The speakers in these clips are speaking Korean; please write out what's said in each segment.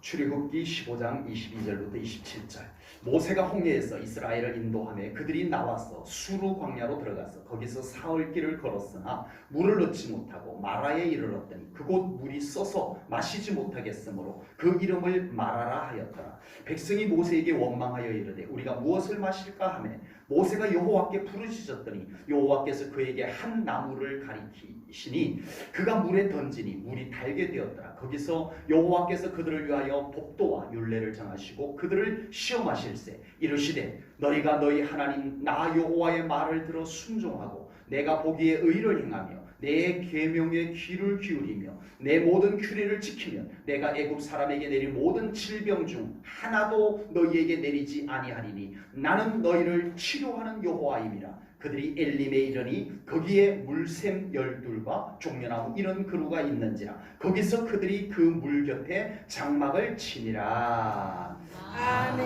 출애굽기 15장 22절부터 27절. 모세가 홍해에서 이스라엘을 인도하며 그들이 나와서 수르 광야로 들어가서 거기서 사흘 길을 걸었으나 물을 얻지 못하고 마라에 이르렀더니 그곳 물이 써서 마시지 못하겠으므로 그 이름을 마라라 하였더라. 백성이 모세에게 원망하여 이르되 우리가 무엇을 마실까 하매 모세가 여호와께 부르짖었더니 여호와께서 그에게 한 나무를 가리키시니 그가 물에 던지니 물이 달게 되었더라. 거기서 여호와께서 그들을 위하여 법도와 율례를 정하시고 그들을 시험하실세 이르시되 너희가 너희 하나님 나 여호와의 말을 들어 순종하고 내가 보기에 의를 행하며 내 계명에 귀를 기울이며 내 모든 규례를 지키면 내가 애굽 사람에게 내린 모든 질병 중 하나도 너희에게 내리지 아니하리니 나는 너희를 치료하는 여호와임이라. 그들이 엘림에 이르니 거기에 물샘 12과 종려나무 이런 그루가 있는지라. 거기서 그들이 그 물 곁에 장막을 치니라. 아멘.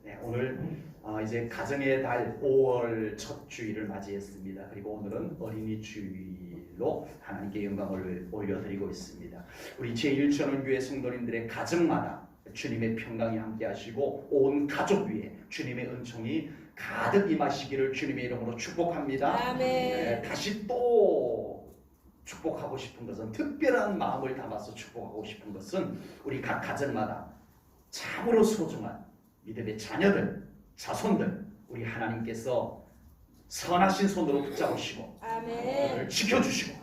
네, 오늘 이제 가정의 달 5월 첫 주일을 맞이했습니다. 그리고 오늘은 어린이 주일로 하나님께 영광을 올려드리고 있습니다. 우리 제1천원교회 성도님들의 가정마다 주님의 평강이 함께 하시고 온 가족 위에 주님의 은총이 가득 임하시기를 주님의 이름으로 축복합니다. 아멘. 네, 다시 또 축복하고 싶은 것은, 특별한 마음을 담아서 축복하고 싶은 것은 우리 각 가정마다 참으로 소중한 믿음의 자녀들, 자손들, 우리 하나님께서 선하신 손으로 붙잡으시고 그들을 지켜주시고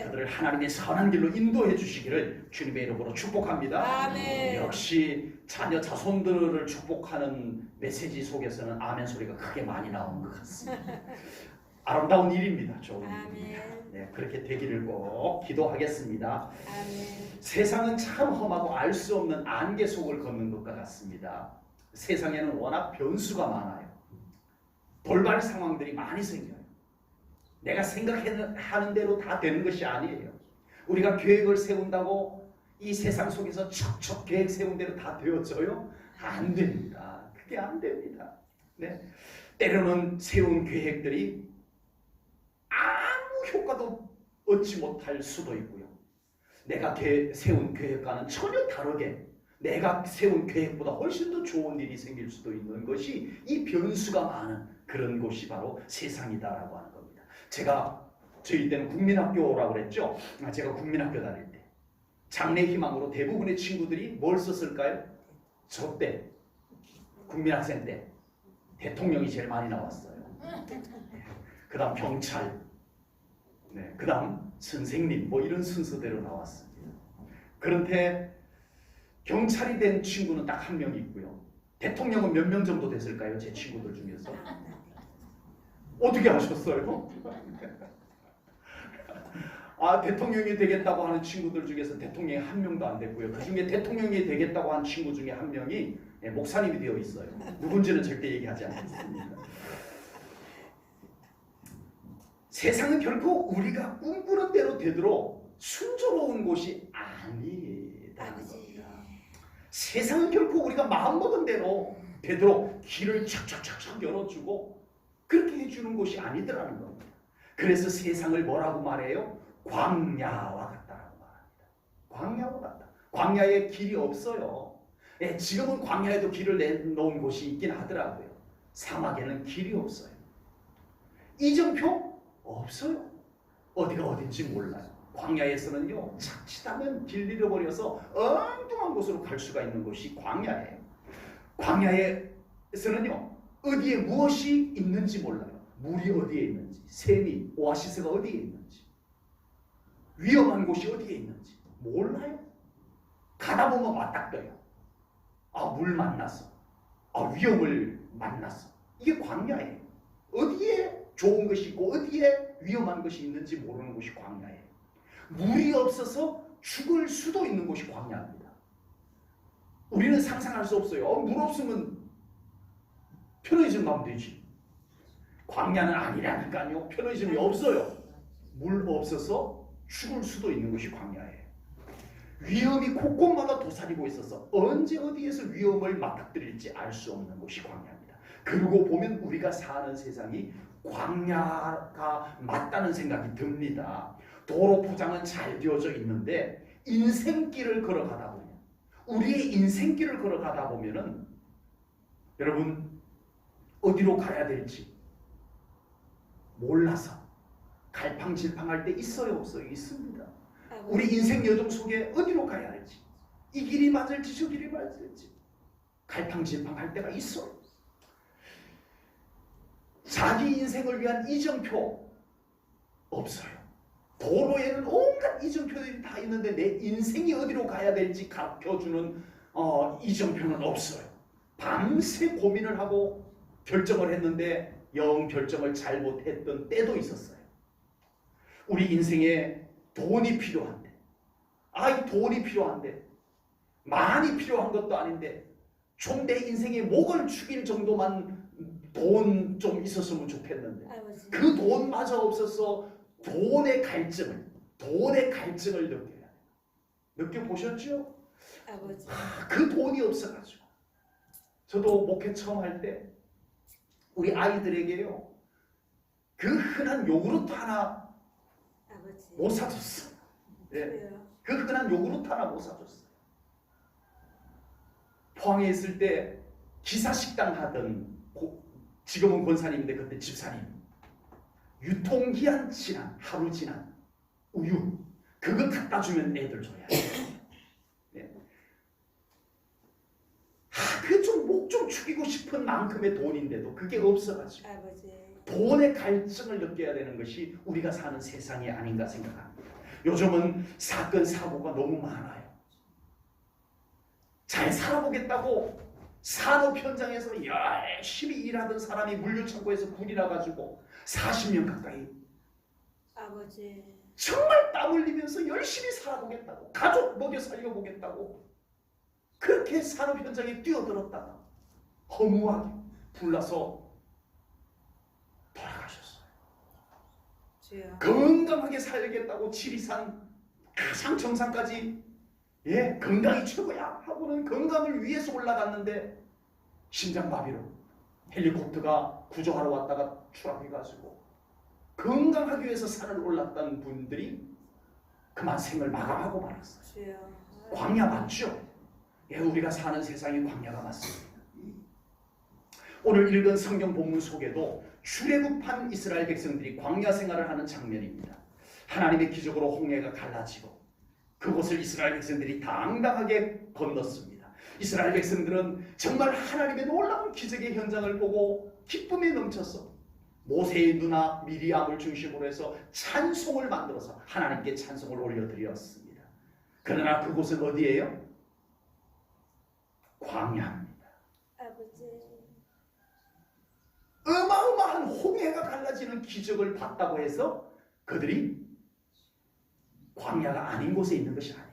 그들을 하나님의 선한 길로 인도해 주시기를 주님의 이름으로 축복합니다. 아멘. 역시 자녀 자손들을 축복하는 메시지 속에서는 아멘 소리가 크게 많이 나오는 것 같습니다. 아름다운 일입니다. 좋은 일입니다. 네, 그렇게 되기를 꼭 기도하겠습니다. 아멘. 세상은 참 험하고 알 수 없는 안개 속을 걷는 것과 같습니다. 세상에는 워낙 변수가 많아요. 돌발 상황들이 많이 생겨요. 내가 생각하는 대로 다 되는 것이 아니에요. 우리가 계획을 세운다고 이 세상 속에서 척척 계획 세운 대로 다 되어져요? 안 됩니다. 그게 안 됩니다. 네. 때로는 세운 계획들이 아무 효과도 얻지 못할 수도 있고요. 내가 세운 계획과는 전혀 다르게 내가 세운 계획보다 훨씬 더 좋은 일이 생길 수도 있는 것이 이 변수가 많은 그런 곳이 바로 세상이다라고 하는 겁니다. 저희 때는 국민학교라고 그랬죠. 제가 국민학교 다닐 때 장래 희망으로 대부분의 친구들이 뭘 썼을까요? 저 때 국민학생 때 대통령이 제일 많이 나왔어요. 그 다음 경찰, 네, 그 다음 선생님, 뭐 이런 순서대로 나왔습니다. 그런데 경찰이 된 친구는 딱 한 명 있고요. 대통령은 몇 명 정도 됐을까요? 제 친구들 중에서. 어떻게 하셨어요? 대통령이 되겠다고 하는 친구들 중에서 대통령이 한 명도 안 됐고요. 그 중에 대통령이 되겠다고 한 친구 중에 한 명이 목사님이 되어 있어요. 누군지는 절대 얘기하지 않겠습니다. 세상은 결코 우리가 꿈꾸는 대로 되도록 순조로운 곳이 아니다는 겁니다. 세상은 결코 우리가 마음먹은 대로 되도록 길을 착착착착 열어주고 그렇게 해주는 곳이 아니더라는 겁니다. 그래서 세상을 뭐라고 말해요? 광야와 같다라고 말합니다. 광야와 같다. 광야에 길이 없어요. 지금은 광야에도 길을 내놓은 곳이 있긴 하더라고요. 사막에는 길이 없어요. 이정표? 없어요. 어디가 어딘지 몰라요. 광야에서는요, 자칫하면 길 잃어버려서 엉뚱한 곳으로 갈 수가 있는 곳이 광야예요. 광야에서는요, 어디에 무엇이 있는지 몰라요. 물이 어디에 있는지, 샘이, 오아시스가 어디에 있는지, 위험한 곳이 어디에 있는지 몰라요. 가다 보면 맞닥떠요. 물 만났어. 위험을 만났어. 이게 광야예요. 어디에 좋은 것이 있고 어디에 위험한 것이 있는지 모르는 곳이 광야예요. 물이 없어서 죽을 수도 있는 곳이 광야입니다. 우리는 상상할 수 없어요. 물 없으면 편의점 가면 되지. 광야는 아니라니까요. 편의점이 없어요. 물 없어서 죽을 수도 있는 것이 광야예요. 위험이 곳곳마다 도사리고 있어서 언제 어디에서 위험을 맞닥뜨릴지 알 수 없는 곳이 광야입니다. 그러고 보면 우리가 사는 세상이 광야가 맞다는 생각이 듭니다. 도로 포장은 잘 되어져 있는데 인생길을 걸어가다 보면, 우리의 인생길을 걸어가다 보면은 여러분 어디로 가야 될지 몰라서 갈팡질팡할 때 있어요, 없어요? 있습니다. 우리 인생 여정 속에 어디로 가야 할지, 이 길이 맞을지 저 길이 맞을지 갈팡질팡할 때가 있어요. 자기 인생을 위한 이정표 없어요. 도로에는 온갖 이정표들이 다 있는데 내 인생이 어디로 가야 될지 가르쳐주는 이정표는 없어요. 밤새 고민을 하고 결정을 했는데 영 결정을 잘못했던 때도 있었어요. 우리 인생에 돈이 필요한데, 이 돈이 필요한데, 많이 필요한 것도 아닌데 좀 내 인생의 목을 축일 정도만 돈 좀 있었으면 좋겠는데 그 돈마저 없어서 돈의 갈증을 느껴야 돼요. 느껴보셨죠? 아버지. 그 돈이 없어가지고 저도 목회 처음 할 때 우리 아이들에게요 그 흔한 요구르트 하나 아버지. 못 사줬어. 예. 그래요. 그 흔한 요구르트 하나 못 사줬어. 포항에 있을 때 기사식당 하던 지금은 권사님인데 그때 집사님, 유통기한 지난 하루 지난 우유 그거 갖다 주면 애들 줘야 돼. 네. 그 좀 목 좀 축이고 싶은 만큼의 돈인데도 그게 없어가지고 아버지. 돈의 갈증을 느껴야 되는 것이 우리가 사는 세상이 아닌가 생각합니다. 요즘은 사건 사고가 너무 많아요. 잘 살아보겠다고 산업 현장에서 열심히 일하던 사람이 물류창고에서 군이라 가지고 40년 가까이 아버지. 정말 땀 흘리면서 열심히 살아보겠다고, 가족 먹여 살려보겠다고 그렇게 산업 현장에 뛰어들었다가 허무하게 불나서 돌아가셨어요. 주여. 건강하게 살겠다고 지리산 가장 정상까지 건강이 최고야 하고는 건강을 위해서 올라갔는데 심장마비로 헬리콥터가 구조하러 왔다가 추락해가지고 건강하기 위해서 산을 올랐던 분들이 그만 생을 마감하고 말았어요. 주여. 광야 맞죠? 우리가 사는 세상이 광야가 맞습니다. 오늘 읽은 성경 본문 속에도 출애굽한 이스라엘 백성들이 광야 생활을 하는 장면입니다. 하나님의 기적으로 홍해가 갈라지고 그곳을 이스라엘 백성들이 당당하게 건넜습니다. 이스라엘 백성들은 정말 하나님의 놀라운 기적의 현장을 보고 기쁨에 넘쳐서 모세의 누나 미리암을 중심으로 해서 찬송을 만들어서 하나님께 찬송을 올려드렸습니다. 그러나 그곳은 어디예요? 광야입니다. 아버지. 어마어마한 홍해가 갈라지는 기적을 봤다고 해서 그들이 광야가 아닌 곳에 있는 것이 아니에요.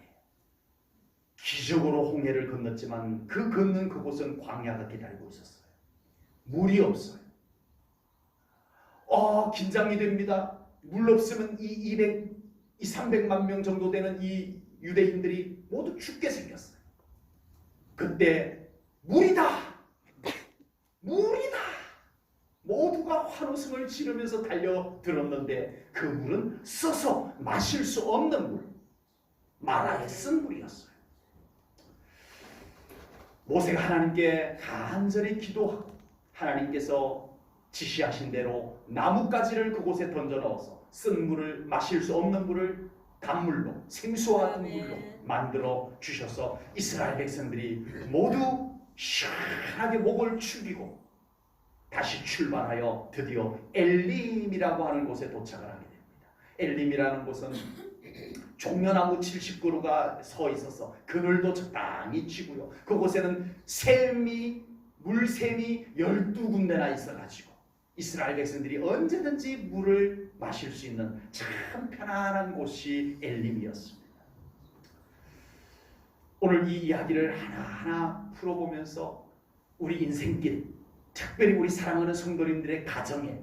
기적으로 홍해를 건넜지만 그 건넌 그곳은 광야가 기다리고 있었어요. 물이 없어요. 긴장이 됩니다. 물 없으면 이 300만 명 정도 되는 이 유대인들이 모두 죽게 생겼어요. 그때 물이다! 물이다! 모두가 환호성을 지르면서 달려들었는데 그 물은 써서 마실 수 없는 물, 마라에 쓴 물이었어요. 모세가 하나님께 간절히 기도하고 하나님께서 지시하신 대로 나뭇가지를 그곳에 던져 넣어서 쓴 물을, 마실 수 없는 물을 단물로, 생수와 같은 물로 만들어 주셔서 이스라엘 백성들이 모두 시원하게 목을 축이고 다시 출발하여 드디어 엘림이라고 하는 곳에 도착을 하게 됩니다. 엘림이라는 곳은 종려나무 70그루가 서 있어서 그늘도 적당히 치고요. 그곳에는 물샘이 12군데나 있어가지고 이스라엘 백성들이 언제든지 물을 마실 수 있는 참 편안한 곳이 엘림이었습니다. 오늘 이 이야기를 하나하나 풀어보면서 우리 인생길, 특별히 우리 사랑하는 성도님들의 가정에,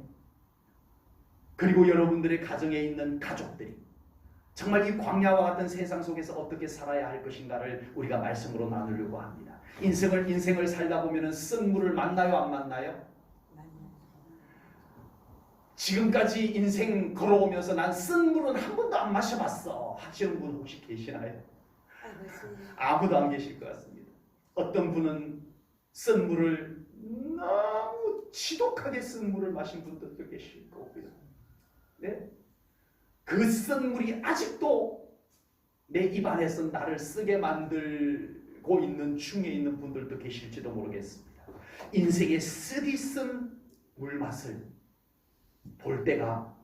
그리고 여러분들의 가정에 있는 가족들이 정말 이 광야와 같은 세상 속에서 어떻게 살아야 할 것인가를 우리가 말씀으로 나누려고 합니다. 인생을 살다 보면 쓴 물을 만나요, 안 만나요? 지금까지 인생 걸어오면서 난 쓴 물은 한 번도 안 마셔봤어 하시는 분 혹시 계시나요? 아버지. 아무도 안 계실 것 같습니다. 어떤 분은 쓴 물을 너무 지독하게 쓴 물을 마신 분들도 계실 겁니다. 네? 그 쓴 물이 아직도 내 입안에서 나를 쓰게 만들고 있는 중에 있는 분들도 계실지도 모르겠습니다. 인생의 쓰디쓴 물맛을 볼 때가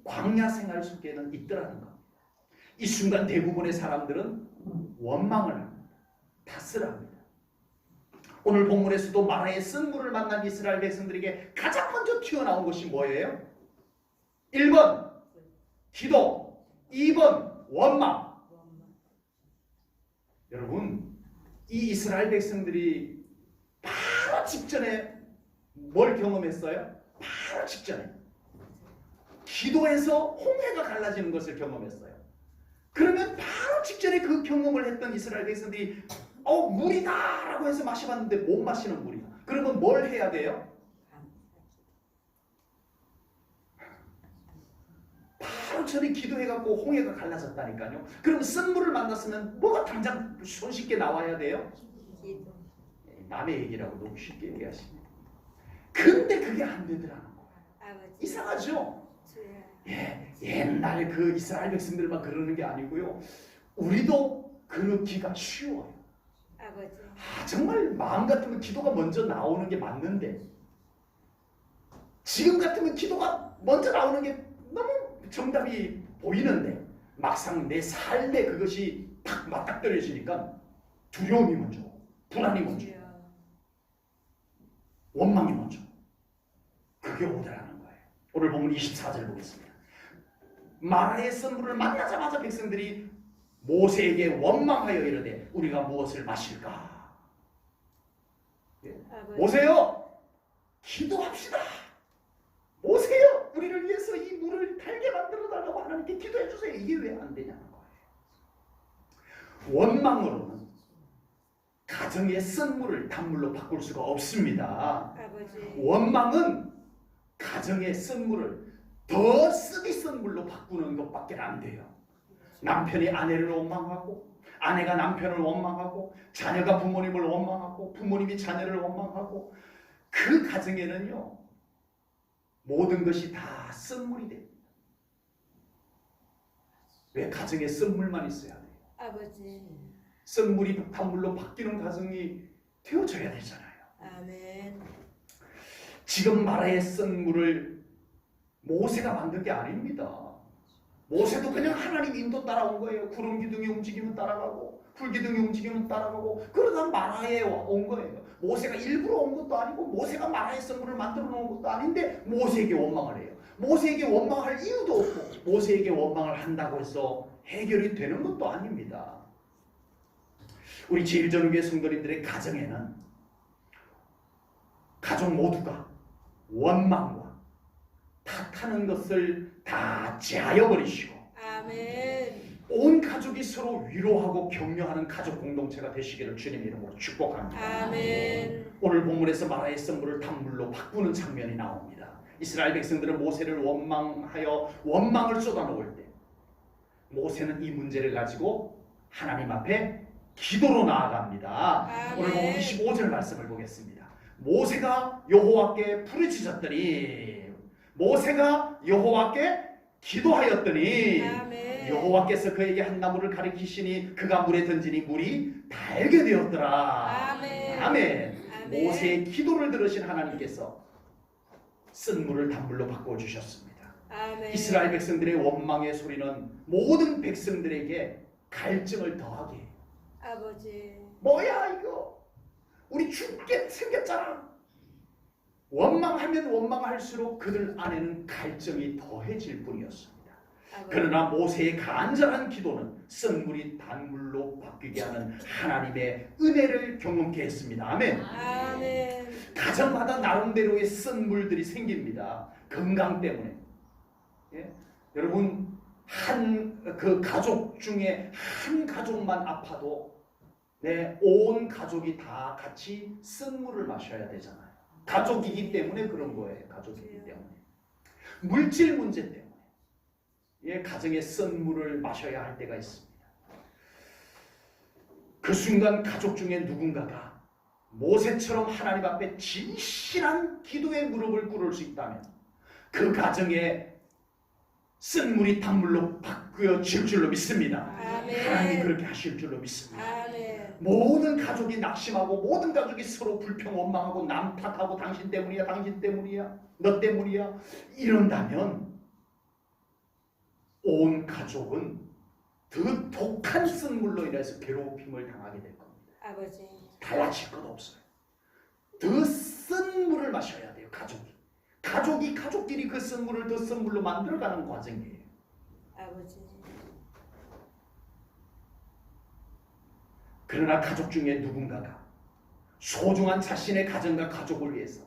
광야 생활 속에는 있더라는 겁니다. 이 순간 대부분의 사람들은 원망을 합니다. 탓을 합니다. 오늘 본문에서도 마라의 쓴 물을 만난 이스라엘 백성들에게 가장 먼저 튀어나온 것이 뭐예요? 1번 기도, 2번 원망. 여러분, 이 이스라엘 백성들이 바로 직전에 뭘 경험했어요? 바로 직전에 기도해서 홍해가 갈라지는 것을 경험했어요. 그러면 바로 직전에 그 경험을 했던 이스라엘 백성들이 물이다 라고 해서 마셔봤는데 못 마시는 물이다. 그러면 뭘 해야 돼요? 바로 전에 기도해갖고 홍해가 갈라졌다니까요. 그럼 쓴 물을 만났으면 뭐가 당장 손쉽게 나와야 돼요? 기도. 남의 얘기라고 너무 쉽게 얘기하십니다. 근데 그게 안 되더라는 거예요. 아버지. 이상하죠? 주여. 옛날 그 이스라엘 백성들만 그러는 게 아니고요. 우리도 그러기가 쉬워요. 아버지. 정말 마음 같으면 기도가 먼저 나오는 게 맞는데 지금 같으면 기도가 먼저 나오는 게 너무 정답이 보이는데 막상 내 삶에 그것이 딱 맞닥뜨려지니까 두려움이 먼저, 불안이 먼저, 주여. 원망이 먼저. 그게 오더라는 거예요. 오늘 본문 24절 보겠습니다. 마라의 선물을 만나자마자 백성들이 모세에게 원망하여 이르되 우리가 무엇을 마실까? 아버지. 모세요, 기도합시다. 모세요, 우리를 위해서 이 물을 달게 만들어 달라고 하나님께 기도해 주세요. 이게 왜 안 되냐는 거예요. 원망으로는 가정의 쓴 물을 단물로 바꿀 수가 없습니다. 아버지. 원망은 가정의 쓴 물을 더 쓰디 쓴 물로 바꾸는 것밖에 안 돼요. 남편이 아내를 원망하고, 아내가 남편을 원망하고, 자녀가 부모님을 원망하고, 부모님이 자녀를 원망하고, 그 가정에는요 모든 것이 다 쓴물이 됩니다. 왜 가정에 쓴물만 있어야 돼요? 아버지. 쓴물이 단물로 바뀌는 가정이 되어져야 되잖아요. 아멘. 지금 마라의 쓴물을 모세가 만든 게 아닙니다. 모세도 그냥 하나님 인도 따라온 거예요. 구름 기둥이 움직이면 따라가고 불 기둥이 움직이면 따라가고 그러다 마라에 온 거예요. 모세가 일부러 온 것도 아니고 모세가 마라의 쓴물을 만들어 놓은 것도 아닌데 모세에게 원망을 해요. 모세에게 원망할 이유도 없고 모세에게 원망을 한다고 해서 해결이 되는 것도 아닙니다. 우리 제1전후교회 성도님들의 가정에는 가족 모두가 원망과 탓하는 것을 다 제하여 버리시고 아멘. 온 가족이 서로 위로하고 격려하는 가족 공동체가 되시기를 주님 이름으로 축복합니다. 아멘. 오늘 본문에서 마라의 쓴물을 단물로 바꾸는 장면이 나옵니다. 이스라엘 백성들은 모세를 원망하여 원망을 쏟아놓을 때 모세는 이 문제를 가지고 하나님 앞에 기도로 나아갑니다. 아멘. 오늘 본문 25절 말씀을 보겠습니다. 모세가 여호와께 부르짖었더니 모세가 여호와께 기도하였더니 아멘. 여호와께서 그에게 한 나무를 가리키시니 그가 물에 던지니 물이 달게 되었더라. 아멘. 아멘. 아멘. 모세의 기도를 들으신 하나님께서 쓴 물을 단물로 바꿔 주셨습니다. 아멘. 이스라엘 백성들의 원망의 소리는 모든 백성들에게 갈증을 더하게 해요. 아버지. 뭐야 이거? 우리 죽게 생겼잖아. 원망하면 원망할수록 그들 안에는 갈증이 더해질 뿐이었습니다. 아버지. 그러나 모세의 간절한 기도는 쓴 물이 단물로 바뀌게 하는 하나님의 은혜를 경험케 했습니다. 아멘. 아멘. 가정마다 나름대로의 쓴 물들이 생깁니다. 건강 때문에. 예? 여러분 한 그 가족 중에 한 가족만 아파도 온 가족이 다 같이 쓴 물을 마셔야 되잖아요. 가족이기 때문에 그런 거예요. 가족이기 때문에. 물질 문제 때문에 가정에 쓴 물을 마셔야 할 때가 있습니다. 그 순간 가족 중에 누군가가 모세처럼 하나님 앞에 진실한 기도의 무릎을 꿇을 수 있다면 그 가정에 쓴 물이 단물로 바뀌어질 줄로 믿습니다. 하나님 아멘. 그렇게 하실 줄로 믿습니다. 아멘. 모든 가족이 낙심하고 모든 가족이 서로 불평 원망하고 남 탓하고 당신 때문이야 당신 때문이야 너 때문이야 이런다면 온 가족은 더 독한 쓴물로 인해서 괴롭힘을 당하게 될 겁니다. 아버지. 달라질 것 없어요. 더 쓴 물을 마셔야 돼요. 가족끼리 그 쓴 물을 더 쓴 물로 만들어가는 과정이에요. 아버지. 그러나 가족 중에 누군가가 소중한 자신의 가정과 가족을 위해서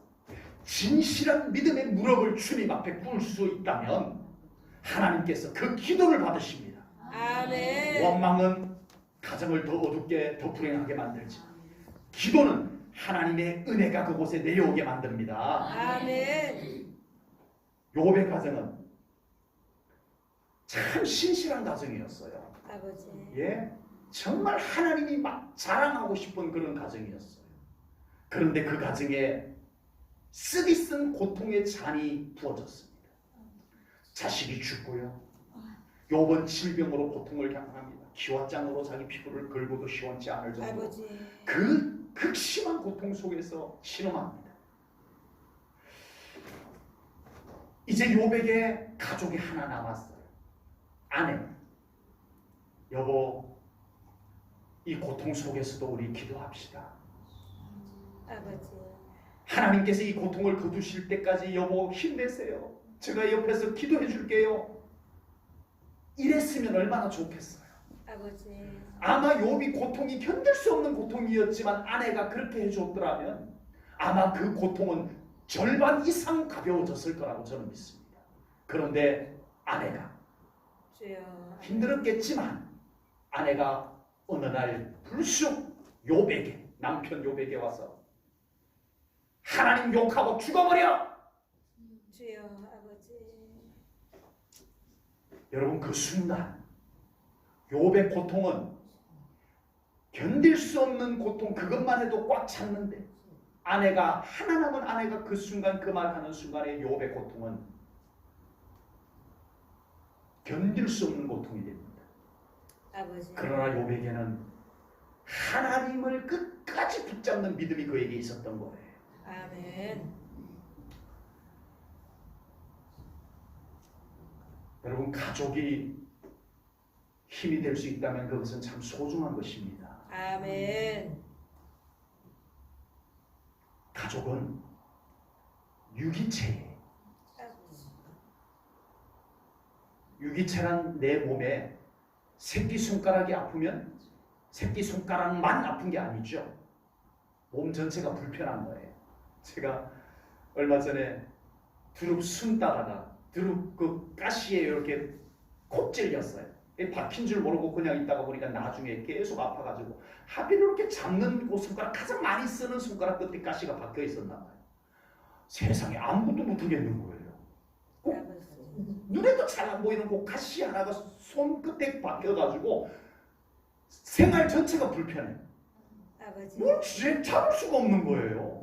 진실한 믿음의 무릎을 주님 앞에 꿇을 수 있다면 하나님께서 그 기도를 받으십니다. 아멘. 원망은 가정을 더 어둡게 더 불행하게 만들지 기도는 하나님의 은혜가 그곳에 내려오게 만듭니다. 아멘. 욥의 가정은 참 신실한 가정이었어요. 아버지. 예, 정말 하나님이 막 자랑하고 싶은 그런 가정이었어요. 그런데 그 가정에 쓰디 쓴 고통의 잔이 부어졌습니다. 자식이 죽고요. 욥은 질병으로 고통을 경험합니다. 기와장으로 자기 피부를 긁어도 시원치 않을 정도로 아버지. 그 극심한 고통 속에서 신음합니다. 이제 욥에게 가족이 하나 남았어요. 아내. 여보, 이 고통 속에서도 우리 기도합시다. 아버지. 하나님께서 이 고통을 거두실 때까지 여보 힘내세요. 제가 옆에서 기도해 줄게요. 이랬으면 얼마나 좋겠어요. 아버지. 아마 욥이 고통이 견딜 수 없는 고통이었지만 아내가 그렇게 해줬더라면 아마 그 고통은 절반 이상 가벼워졌을 거라고 저는 믿습니다. 그런데 아내가 주여. 힘들었겠지만 아내가 어느 날 불쑥 욥에게 남편 욥에게 와서 하나님 욕하고 죽어버려! 주여. 아버지. 여러분 그 순간 욥의 고통은 견딜 수 없는 고통 그것만 해도 꽉 찼는데 아내가 하나 남은 아내가 그 순간 그 말하는 순간에 욥의 고통은 견딜 수 없는 고통이 됩니다. 아버지. 그러나 욥에게는 하나님을 끝까지 붙잡는 믿음이 그에게 있었던 거예요. 아멘. 여러분 가족이 힘이 될 수 있다면 그것은 참 소중한 것입니다. 아멘. 가족은 유기체예요. 아버지. 유기체란 내 몸에 새끼손가락이 아프면 새끼손가락만 아픈 게 아니죠. 몸 전체가 불편한 거예요. 제가 얼마 전에 두릅 순 따다가 두릅 그 가시에 이렇게 콕 찔렸어요. 박힌 줄 모르고 그냥 있다가 보니까 나중에 계속 아파가지고 하필 이렇게 잡는 그 손가락 가장 많이 쓰는 손가락 끝에 가시가 박혀 있었나 봐요. 세상에 아무것도 못하겠는 거예요. 꼭 아버지. 눈에도 잘 안 보이는 그 가시 하나가 손끝에 박혀가지고 생활 전체가 불편해. 아버지. 뭘 잡을 수가 없는 거예요.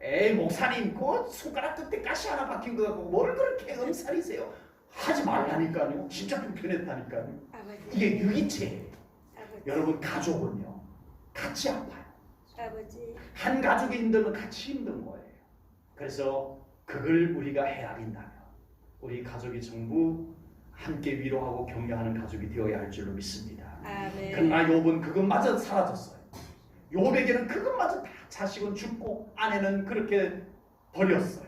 에이 목사님 그 손가락 끝에 가시 하나 박힌 거 갖고 뭘 그렇게 엄살이세요. 하지 말라니까요. 진짜 불편했다니까요. 아버지. 이게 유기체예요. 아버지. 여러분 가족은요 같이 아파요. 아버지. 한 가족이 힘들면 같이 힘든 거예요. 그래서 그걸 우리가 헤아린다면 우리 가족이 전부 함께 위로하고 격려하는 가족이 되어야 할 줄로 믿습니다. 아멘. 그러나 욥은 그것마저 사라졌어요. 욥에게는 그것마저 다 자식은 죽고 아내는 그렇게 버렸어요.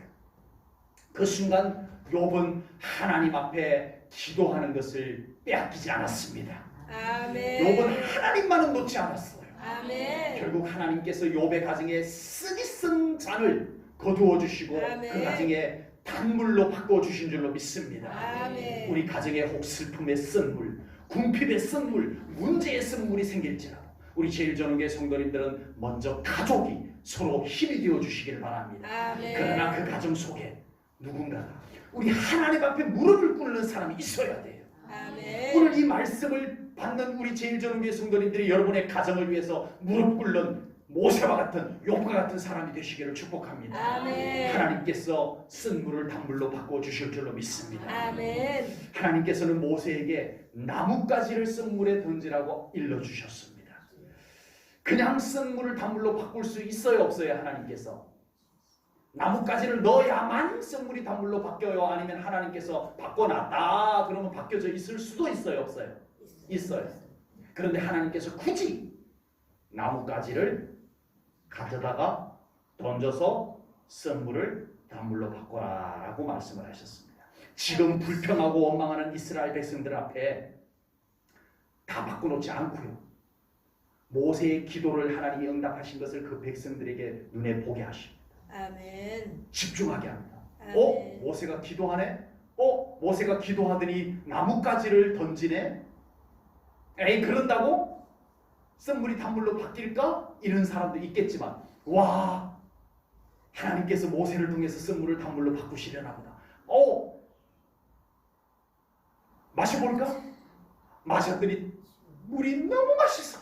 그 순간 욥은 하나님 앞에 기도하는 것을 빼앗기지 않았습니다. 아멘. 욥은 하나님만은 놓지 않았어요. 아멘. 결국 하나님께서 욥의 가정에 쓰디 쓴 잔을 거두어 주시고 아멘. 그 가정에 단물로 바꿔 주신 줄로 믿습니다. 아멘. 우리 가정에 혹 슬픔의 쓴물, 궁핍의 쓴물, 문제의 쓴물이 생길지라도 우리 제일전후교회 성도님들은 먼저 가족이 서로 힘이 되어 주시길 바랍니다. 아멘. 그러나 그 가정 속에 누군가가 우리 하나님 앞에 무릎을 꿇는 사람이 있어야 돼요. 아멘. 오늘 이 말씀을 받는 우리 제일전교회 성도님들이 여러분의 가정을 위해서 무릎 꿇는 모세와 같은 욥과 같은 사람이 되시기를 축복합니다. 아멘. 하나님께서 쓴 물을 단물로 바꿔 주실 줄로 믿습니다. 아멘. 하나님께서는 모세에게 나뭇가지를 쓴 물에 던지라고 일러 주셨습니다. 그냥 쓴 물을 단물로 바꿀 수 있어요, 없어요? 하나님께서 나뭇가지를 넣어야만 쓴 물이 단물로 바뀌어요? 아니면 하나님께서 바꿔놨다 그러면 바뀌어져 있을 수도 있어요, 없어요? 있어요. 그런데 하나님께서 굳이 나뭇가지를 가져다가 던져서 쓴 물을 단물로 바꿔라라고 말씀을 하셨습니다. 지금 불평하고 원망하는 이스라엘 백성들 앞에 다 바꿔놓지 않고요. 모세의 기도를 하나님이 응답하신 것을 그 백성들에게 눈에 보게 하십니다. 아멘. 집중하게 합니다. 아멘. 모세가 기도하네? 모세가 기도하더니 나뭇가지를 던지네? 에이, 그런다고? 쓴물이 단물로 바뀔까? 이런 사람도 있겠지만, 와, 하나님께서 모세를 통해서 쓴물을 단물로 바꾸시려나 보다. 마셔볼까? 마셨더니 물이 너무 맛있어.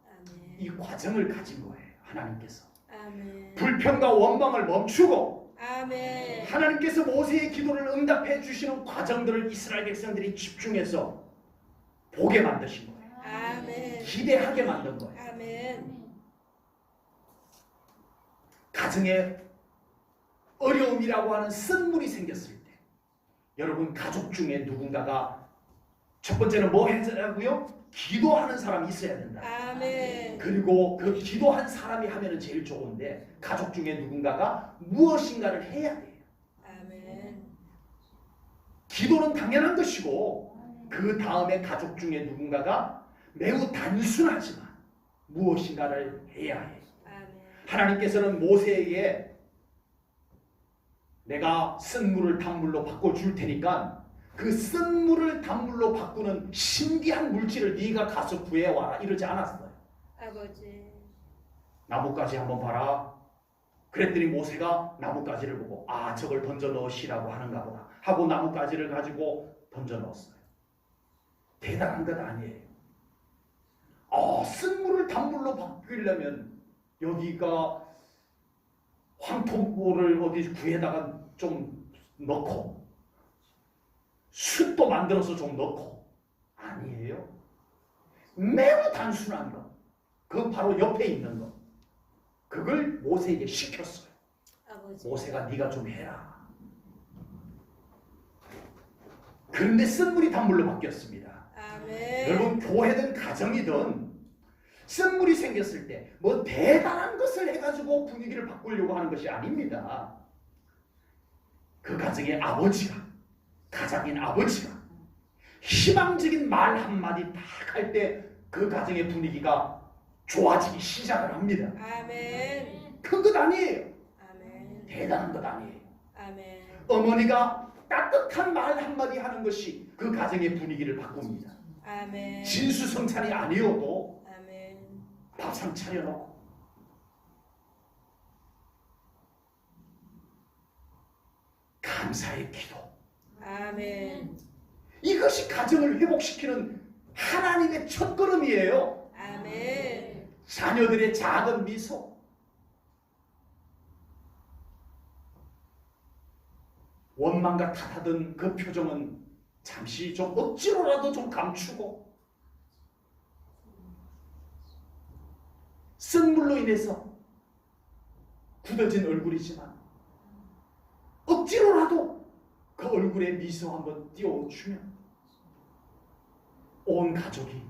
아멘. 이 과정을 가진 거예요, 하나님께서. 아멘. 불평과 원망을 멈추고 아멘. 하나님께서 모세의 기도를 응답해 주시는 과정들을 이스라엘 백성들이 집중해서 보게 만드신 거예요. 아멘. 기대하게 만든 거예요. 아멘. 가정에 어려움이라고 하는 쓴물이 생겼을 때 여러분 가족 중에 누군가가 첫 번째는 뭐 해야고요? 기도하는 사람이 있어야 된다. 아멘. 그리고 그 기도한 사람이 하면은 제일 좋은데 가족 중에 누군가가 무엇인가를 해야 돼요. 아멘. 기도는 당연한 것이고 그 다음에 가족 중에 누군가가 매우 단순하지만 무엇인가를 해야 해요. 아멘. 하나님께서는 모세에게 내가 쓴 물을 단물로 바꿔줄 테니까 그 쓴 물을 단물로 바꾸는 신비한 물질을 네가 가서 구해와라 이러지 않았어요. 아버지. 나뭇가지 한번 봐라. 그랬더니 모세가 나뭇가지를 보고 저걸 던져 넣으시라고 하는가 보다 하고 나뭇가지를 가지고 던져 넣었어요. 대단한 것 아니에요. 쓴 물을 단물로 바꾸려면 여기가 황토를 어디 구해다가 좀 넣고 숯도 만들어서 좀 넣고 아니에요. 매우 단순한 거. 그 바로 옆에 있는 거. 그걸 모세에게 시켰어요. 아버지. 모세가 네가 좀 해라. 그런데 쓴물이 단물로 바뀌었습니다. 아멘. 여러분 교회든 가정이든 쓴물이 생겼을 때 뭐 대단한 것을 해가지고 분위기를 바꾸려고 하는 것이 아닙니다. 그 가정의 아버지가 가장인 아버지가 희망적인 말 한마디 딱 할 때 그 가정의 분위기가 좋아지기 시작을 합니다. 아멘. 큰 것 아니에요. 아멘. 대단한 것 아니에요. 아멘. 어머니가 따뜻한 말 한마디 하는 것이 그 가정의 분위기를 바꿉니다. 아멘. 진수성찬이 아니어도 아멘. 밥상 차려놓고 감사의 기도, 아멘. 이것이 가정을 회복시키는 하나님의 첫걸음이에요. 아멘. 자녀들의 작은 미소, 원망과 탓하던 그 표정은 잠시 좀 억지로라도 좀 감추고 쓴 물로 인해서 굳어진 얼굴이지만 억지로라도 그 얼굴에 미소 한번 띄워주면 온 가족이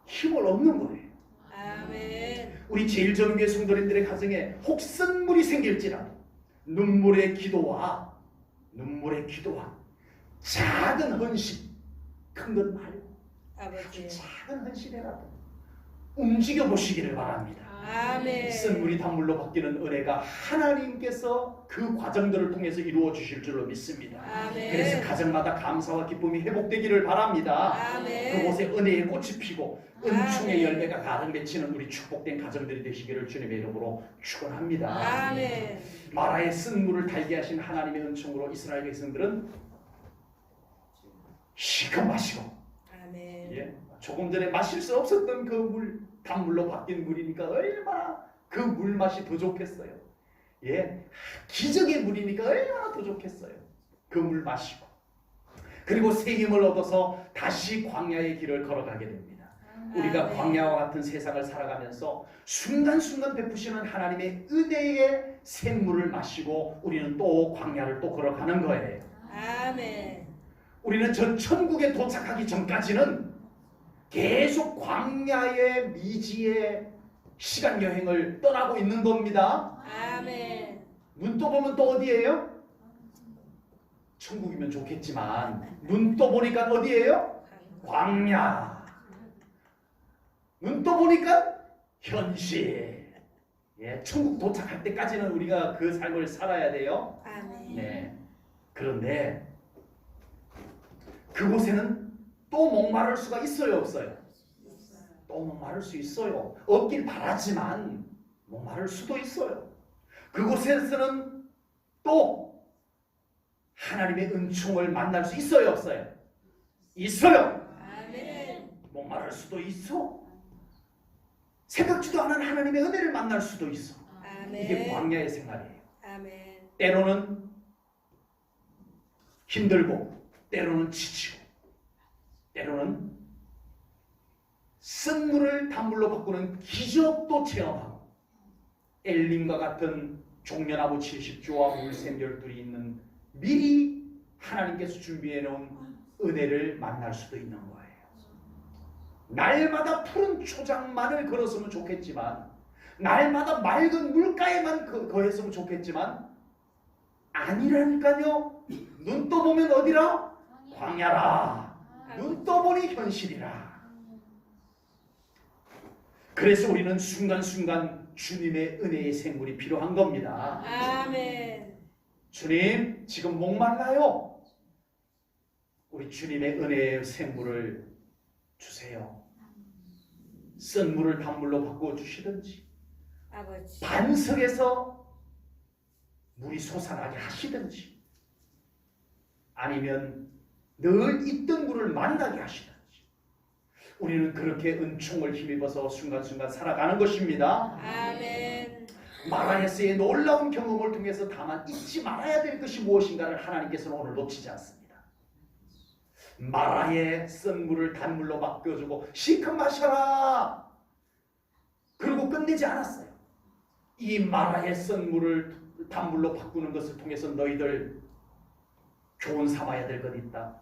힘을 얻는 거예요. 아멘. 우리 제일전교회 성도님들의 가정에 혹 쓴 물이 생길지라도 눈물의 기도와 작은 헌신, 큰 것 말고 아버지. 작은 헌신이라도 움직여 보시기를 바랍니다. 아멘. 쓴 물이 단물로 바뀌는 은혜가 하나님께서 그 과정들을 통해서 이루어 주실 줄로 믿습니다. 아멘. 그래서 가정마다 감사와 기쁨이 회복되기를 바랍니다. 아멘. 그곳에 은혜의 꽃이 피고 은총의 아멘. 열매가 가득 맺히는 우리 축복된 가정들이 되시기를 주님의 이름으로 축원합니다. 아멘. 마라의 쓴 물을 달게 하신 하나님의 은총으로 이스라엘 백성들은 실컷 마시고 아멘. 조금 전에 마실 수 없었던 그 물, 단물로 바뀐 물이니까 얼마나 그 물 맛이 더 좋겠어요. 예, 기적의 물이니까 얼마나 더 좋겠어요. 그 물 마시고 그리고 새 힘을 얻어서 다시 광야의 길을 걸어가게 됩니다. 우리가 아멘. 광야와 같은 세상을 살아가면서 순간순간 베푸시는 하나님의 은혜의 샘물을 마시고 우리는 또 광야를 또 걸어가는 거예요. 아멘. 우리는 저 천국에 도착하기 전까지는 계속 광야의 미지의 시간 여행을 떠나고 있는 겁니다. 아멘. 눈 떠보면 또 어디예요? 천국이면 좋겠지만 눈 떠보니까 어디예요? 광야. 눈 떠보니까 현실. 예, 천국 도착할 때까지는 우리가 그 삶을 살아야 돼요. 아멘. 네. 그런데 그곳에는 또 목마를 수가 있어요, 없어요? 또 목마를 수 있어요. 없길 바라지만 목마를 수도 있어요. 그곳에서는 또 하나님의 은총을 만날 수 있어요, 없어요? 있어요. 아멘. 목마를 수도 있어. 생각지도 않은 하나님의 은혜를 만날 수도 있어. 이게 아멘. 광야의 생활이에요. 아멘. 때로는 힘들고 때로는 지치고 때로는 쓴 물을 단물로 바꾸는 기적도 체험하고 엘림과 같은 종려나무 70조와 물샘 12이 있는 미리 하나님께서 준비해 놓은 은혜를 만날 수도 있는 거예요. 날마다 푸른 초장만을 걸었으면 좋겠지만 날마다 맑은 물가에만 거했으면 좋겠지만 아니라니까요. 눈 떠보면 어디라? 광야라. 눈 떠보니 현실이라. 그래서 우리는 순간순간 주님의 은혜의 샘물이 필요한 겁니다. 아멘. 주님, 지금 목말라요. 우리 주님의 은혜의 샘물을 주세요. 쓴 물을 단물로 바꾸어 주시든지 아버지. 반석에서 물이 솟아나게 하시든지 아니면 늘 있던 물을 만나게 하시든지 우리는 그렇게 은총을 힘입어서 순간순간 살아가는 것입니다. 아멘. 마라에스의 놀라운 경험을 통해서 다만 잊지 말아야 될 것이 무엇인가를 하나님께서는 오늘 놓치지 않습니다. 마라의 쓴 물을 단물로 바꿔주고 실컷 마셔라. 그리고 끝내지 않았어요. 이 마라의 쓴 물을 단물로 바꾸는 것을 통해서 너희들 교훈 삼아야 될 것 있다.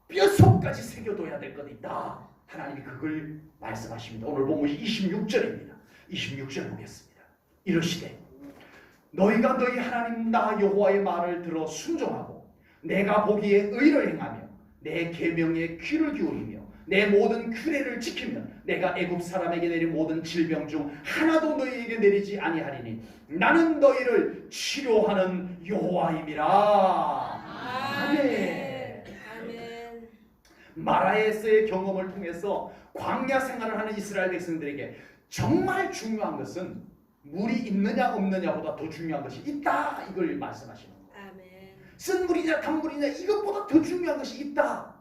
뼛속까지 새겨둬야 될 것 있다. 하나님이 그걸 말씀하십니다. 오늘 본문 26절입니다. 26절 보겠습니다. 이러시되 너희가 너희 하나님 나 여호와의 말을 들어 순종하고 내가 보기에 의를 행하며 내 계명에 귀를 기울이며 내 모든 규례를 지키면 내가 애굽 사람에게 내린 모든 질병 중 하나도 너희에게 내리지 아니하리니 나는 너희를 치료하는 여호와임이라. 아멘. 아멘. 마라에서의 경험을 통해서 광야 생활을 하는 이스라엘 백성들에게 정말 중요한 것은 물이 있느냐 없느냐보다 더 중요한 것이 있다. 이걸 말씀하시는 거예요. 아멘. 쓴 물이냐 단물이냐 이것보다 더 중요한 것이 있다.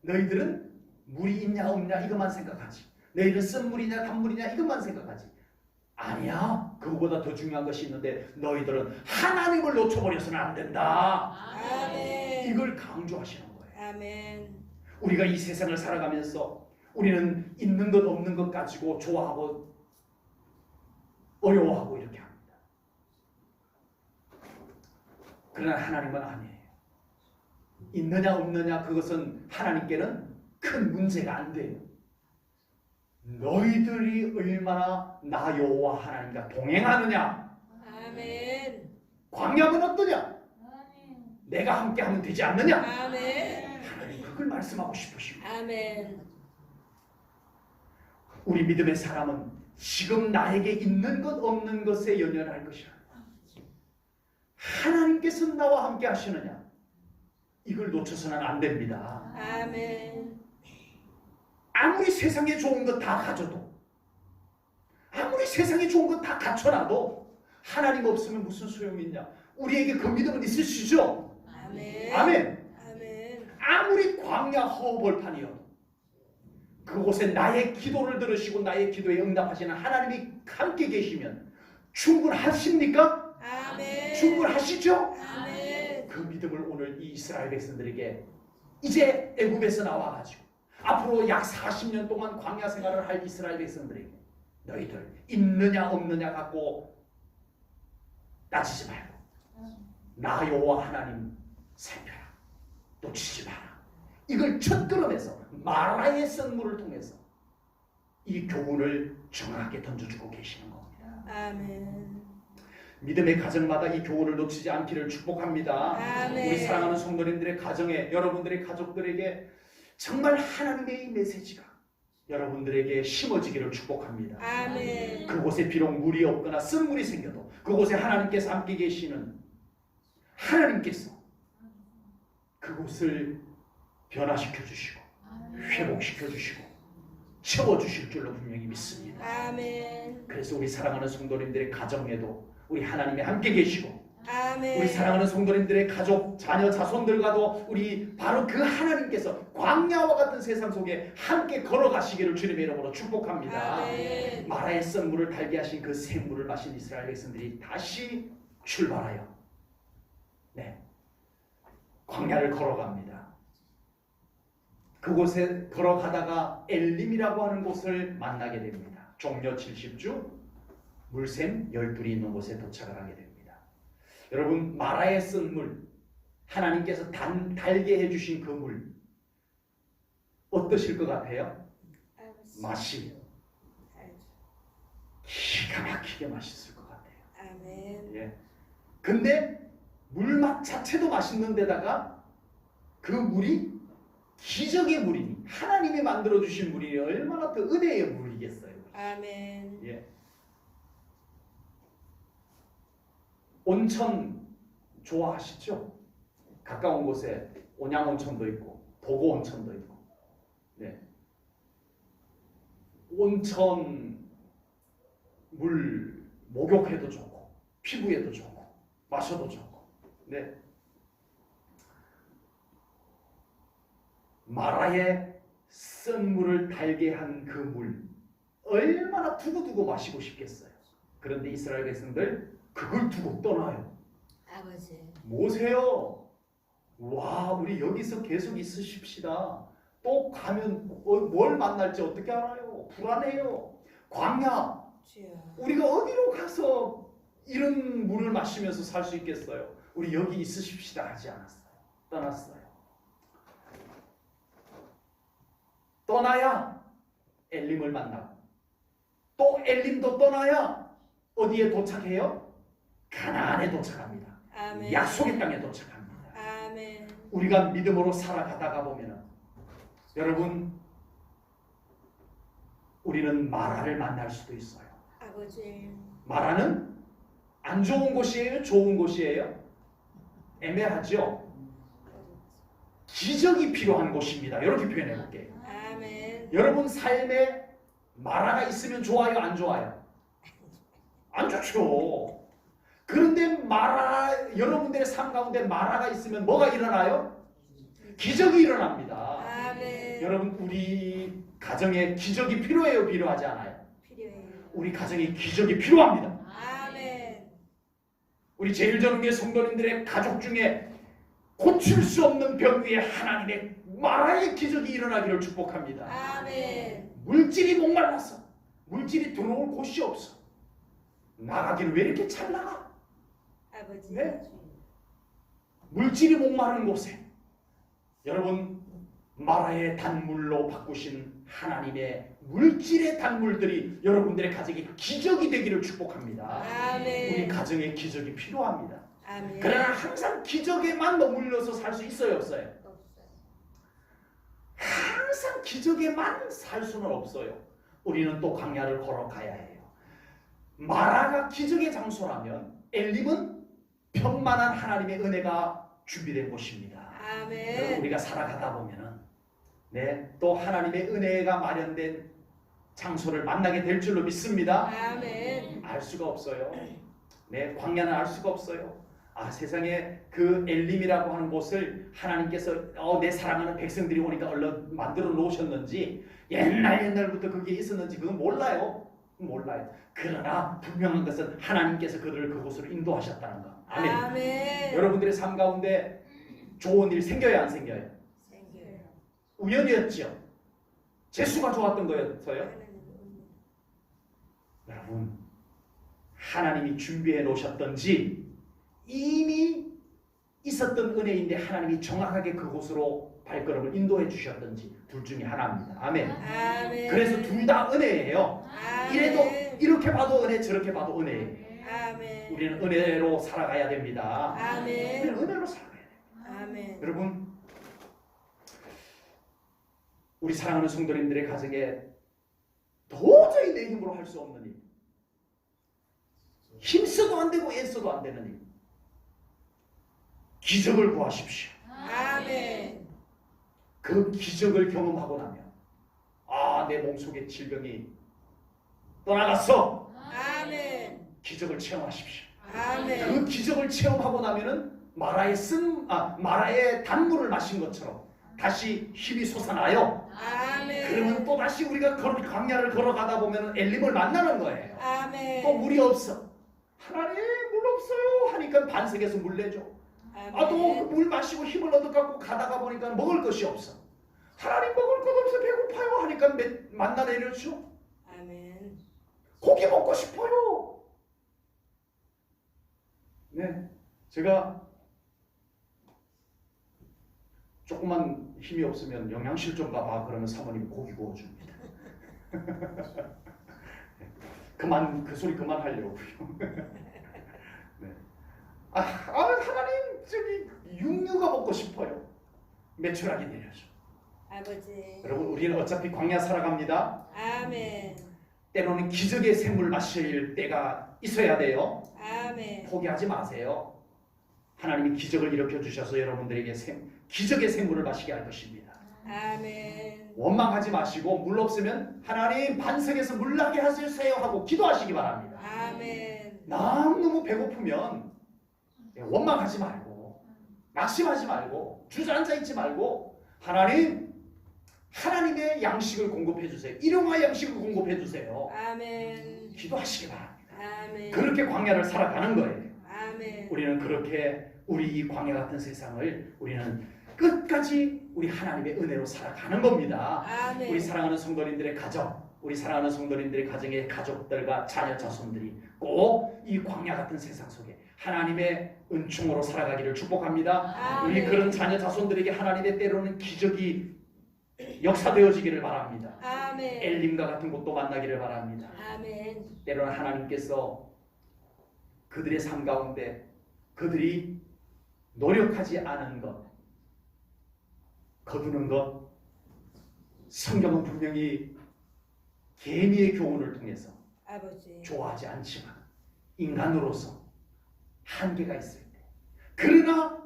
너희들은 물이 있냐 없냐 이것만 생각하지. 너희들은 쓴 물이냐 단물이냐 이것만 생각하지. 아니야. 그거보다 더 중요한 것이 있는데 너희들은 하나님을 놓쳐버려서는 안 된다. 아멘. 이걸 강조하시는 거예요. 아멘. 우리가 이 세상을 살아가면서 우리는 있는 것 없는 것 가지고 좋아하고 어려워하고 이렇게 합니다. 그러나 하나님은 아니에요. 있느냐 없느냐 그것은 하나님께는 큰 문제가 안 돼요. 너희들이 얼마나 나 여호와 하나님과 동행하느냐. 아멘. 광야는 어떠냐? 내가 함께하면 되지 않느냐? 아멘. 하나님 그걸 말씀하고 싶으십니다. 아멘. 우리 믿음의 사람은 지금 나에게 있는 것 없는 것에 연연할 것이라. 하나님께서 나와 함께 하시느냐? 이걸 놓쳐서는 안 됩니다. 아멘. 아무리 세상에 좋은 것 다 가져도 아무리 세상에 좋은 것 다 갖춰놔도 하나님 없으면 무슨 소용이 있냐? 우리에게 그 믿음은 있으시죠? 아멘. 아멘. 아멘. 아무리 광야 허벌판이어도 그곳에 나의 기도를 들으시고 나의 기도에 응답하시는 하나님이 함께 계시면 충분하십니까? 아멘. 충분하시죠? 아멘. 그 믿음을 오늘 이 이스라엘 백성들에게 이제 애굽에서 나와가지고 앞으로 약 40년 동안 광야 생활을 할 이스라엘 백성들에게 너희들 있느냐 없느냐 갖고 따지지 말고 나 여호와 하나님 살펴라. 놓치지 마라. 이걸 첫걸음에서 마라의 썬물을 통해서 이 교훈을 정확하게 던져주고 계시는 겁니다. 아멘. 믿음의 가정마다 이 교훈을 놓치지 않기를 축복합니다. 아멘. 우리 사랑하는 성도님들의 가정에 여러분들의 가족들에게 정말 하나님의 이 메시지가 여러분들에게 심어지기를 축복합니다. 아멘. 그곳에 비록 물이 없거나 쓴물이 생겨도 그곳에 하나님께서 함께 계시는 하나님께서 그곳을 변화시켜 주시고 회복시켜 주시고 채워 주실 줄로 분명히 믿습니다. 아멘. 그래서 우리 사랑하는 성도님들의 가정에도 우리 하나님이 함께 계시고 아멘. 우리 사랑하는 성도님들의 가족, 자녀, 자손들과도 우리 바로 그 하나님께서 광야와 같은 세상 속에 함께 걸어가시기를 주님의 이름으로 축복합니다. 아멘. 마라의 썬물을 달게 하신 그 생물을 마신 이스라엘 백성들이 다시 출발하여 광야를 걸어갑니다. 그곳에 걸어가다가 엘림이라고 하는 곳을 만나게 됩니다. 종려 70주 물샘 12이 있는 곳에 도착을 하게 됩니다. 여러분, 마라의 썬물, 하나님께서 달게 해주신 그 물 어떠실 것 같아요? 맛이 기가 막히게 맛있을 것 같아요. 아멘. 예. 근데 물맛 자체도 맛있는 데다가 그 물이 기적의 물이니 하나님이 만들어 주신 물이 얼마나 더 은혜의 물이겠어요. 아멘. 예. 온천 좋아하시죠? 가까운 곳에 온양온천도 있고 도고온천도 있고. 네. 온천 물 목욕해도 좋고 피부에도 좋고 마셔도 좋고. 네. 마라의 썬물을 달게 한 그 물 얼마나 두고두고 마시고 싶겠어요. 그런데 이스라엘 백성들 그걸 두고 떠나요. 아버지. 뭐세요? 와, 우리 여기서 계속 있으십시다. 또 가면 뭘 만날지 어떻게 알아요? 불안해요. 광야, 주여. 우리가 어디로 가서 이런 물을 마시면서 살 수 있겠어요? 우리 여기 있으십시다 하지 않았어요. 떠났어요. 떠나야 엘림을 만나고 또 엘림도 떠나야 어디에 도착해요? 가나안에 도착합니다. 아멘. 약속의 땅에 도착합니다. 아멘. 우리가 믿음으로 살아가다가 보면은 여러분 우리는 마라를 만날 수도 있어요. 아버지. 마라는 안 좋은 곳이에요? 좋은 곳이에요? 애매하죠? 기적이 필요한 곳입니다. 이렇게 표현해 볼게요. 아멘. 여러분 삶에 마라가 있으면 좋아요? 안 좋아요? 안 좋죠. 그런데 여러분들의 삶 가운데 마라가 있으면 뭐가 일어나요? 기적이 일어납니다. 아멘. 여러분 우리 가정에 기적이 필요해요? 필요하지 않아요? 필요해요. 우리 가정에 기적이 필요합니다. 아멘. 우리 제일전능의 성도님들의 가족 중에 고칠 수 없는 병 위에 하나님의 마라의 기적이 일어나기를 축복합니다. 아멘. 물질이 목말라서 물질이 들어올 곳이 없어. 나가기는 왜 이렇게 잘 나가? 아버지. 네? 물질이 목마른 곳에 여러분 마라의 단물로 바꾸신 하나님의 물질의 단물들이 여러분들의 가정에 기적이 되기를 축복합니다. 아멘. 우리 가정에 기적이 필요합니다. 아멘. 그러나 항상 기적에만 머물러서 살 수 있어요, 없어요? 없어요. 항상 기적에만 살 수는 없어요. 우리는 또 광야를 걸어가야 해요. 마라가 기적의 장소라면 엘림은 평만한 하나님의 은혜가 준비된 곳입니다. 아멘. 우리가 살아가다 보면은 또 하나님의 은혜가 마련된 장소를 만나게 될 줄로 믿습니다. 아멘. 알 수가 없어요. 광야는 알 수가 없어요. 세상에 그 엘림이라고 하는 곳을 하나님께서 내 사랑하는 백성들이 오니까 얼른 만들어 놓으셨는지 옛날부터 그게 있었는지 그건 몰라요. 그러나 분명한 것은 하나님께서 그들을 그곳으로 인도하셨다는 거. 아멘. 아멘. 여러분들의 삶 가운데 좋은 일 생겨요, 안 생겨요? 생겨요. 우연이었죠. 재수가 좋았던 거였어요. 여러분, 하나님이 준비해 놓으셨던지 이미 있었던 은혜인데 하나님이 정확하게 그곳으로 발걸음을 인도해 주셨던지 둘 중에 하나입니다. 아멘. 아멘. 그래서 둘 다 은혜예요. 아멘. 이래도 이렇게 봐도 은혜, 저렇게 봐도 은혜. 아멘. 우리는 은혜로 살아가야 됩니다. 아멘. 우리는 은혜로 살아가야 돼요. 아멘. 여러분, 우리 사랑하는 성도님들의 가정에 도저히 내 힘으로 할 수 없는 일, 힘써도 안 되고 애써도 안 되는 일, 기적을 구하십시오. 아멘. 그 기적을 경험하고 나면 내 몸속의 질병이 떠나갔어. 아멘. 기적을 체험하십시오. 아멘. 그 기적을 체험하고 나면은 마라의 단물을 마신 것처럼 다시 힘이 솟아나요. 아멘. 그러면 또 다시 우리가 광야를 걸어가다 보면은 엘림을 만나는 거예요. 아멘. 또 물이 없어. 하나님 물 없어요 하니까 반석에서 물 내줘. 또 물 마시고 힘을 얻어갖고 가다가 보니까 먹을 것이 없어. 하나님 먹을 것 없어 배고파요 하니까 만나 내려줘. 아멘. 고기 먹고 싶어요. 네, 제가 조금만 힘이 없으면 영양실 좀 가봐 그러면 사모님이 고기 구워줍니다. 그 소리 그만 하려고요. 네. 하나님 저기 육류가 먹고 싶어요. 매출하게 내려줘. 아버지. 여러분 우리는 어차피 광야 살아갑니다. 아멘. 때로는 기적의 샘물 마실 때가 있어야 돼요. 아멘. 포기하지 마세요. 하나님이 기적을 일으켜 주셔서 여러분들에게 기적의 샘물을 마시게 할 것입니다. 아멘. 원망하지 마시고 물 없으면 하나님 반석에서 물 나게 해주세요 하고 기도하시기 바랍니다. 아멘. 너무 배고프면 원망하지 말고 낙심하지 말고 주저앉아 있지 말고 하나님의 양식을 공급해 주세요. 일용할 양식을 공급해 주세요. 아멘. 기도하시기 바랍니다. 아멘. 그렇게 광야를 살아가는 거예요. 아멘. 우리는 그렇게 우리 이 광야 같은 세상을 우리는 끝까지 우리 하나님의 은혜로 살아가는 겁니다. 아멘. 우리 사랑하는 성도님들의 가정, 우리 사랑하는 성도님들의 가정의 가족들과 자녀 자손들이 꼭 이 광야 같은 세상 속에 하나님의 은총으로 살아가기를 축복합니다. 아멘. 우리 그런 자녀 자손들에게 하나님의 때로는 기적이 역사되어지기를 바랍니다. 아멘. 엘림과 같은 곳도 만나기를 바랍니다. 아멘. 때로는 하나님께서 그들의 삶 가운데 그들이 노력하지 않은 것, 거두는 것, 성경은 분명히 개미의 교훈을 통해서 아버지. 좋아하지 않지만 인간으로서 한계가 있을 때, 그러나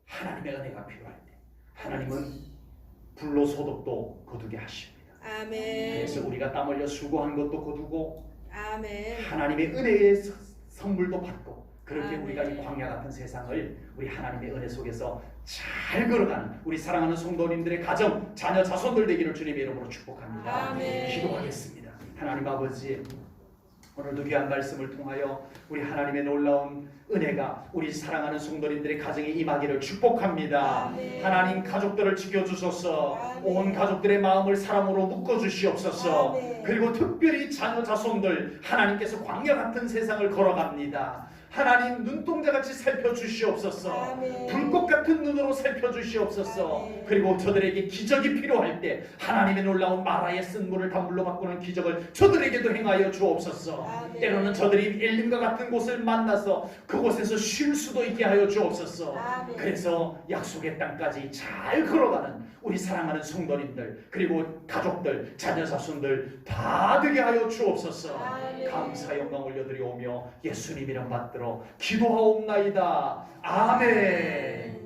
하나님의 은혜가 필요할 때 하나님은 불로소득도 거두게 하십니다. 아멘. 그래서 우리가 땀 흘려 수고한 것도 거두고 아멘. 하나님의 은혜의 선물도 받고 그렇게 아멘. 우리가 이 광야 같은 세상을 우리 하나님의 은혜 속에서 잘 걸어가는 우리 사랑하는 성도님들의 가정, 자녀, 자손들 되기를 주님의 이름으로 축복합니다. 아멘. 기도하겠습니다. 하나님 아버지, 오늘도 귀한 말씀을 통하여 우리 하나님의 놀라운 은혜가 우리 사랑하는 성도님들의 가정에 임하기를 축복합니다. 아멘. 하나님 가족들을 지켜주소서. 아멘. 온 가족들의 마음을 사랑으로 묶어주시옵소서. 아멘. 그리고 특별히 자녀 자손들 하나님께서 광야 같은 세상을 걸어갑니다. 하나님 눈동자같이 살펴주시옵소서. 아멘. 불꽃 같은 눈으로 살펴주시옵소서. 아멘. 그리고 저들에게 기적이 필요할 때 하나님의 놀라운 마라의 쓴 물을 단물로 바꾸는 기적을 저들에게도 행하여 주옵소서. 아멘. 때로는 저들이 엘림과 같은 곳을 만나서 그곳에서 쉴 수도 있게 하여 주옵소서. 아멘. 그래서 약속의 땅까지 잘 걸어가는 우리 사랑하는 성도님들, 그리고 가족들, 자녀 자손들 다 되게 하여 주옵소서. 아멘. 감사 영광 올려드리오며 예수님 이름 받들어 기도하옵나이다. 아멘.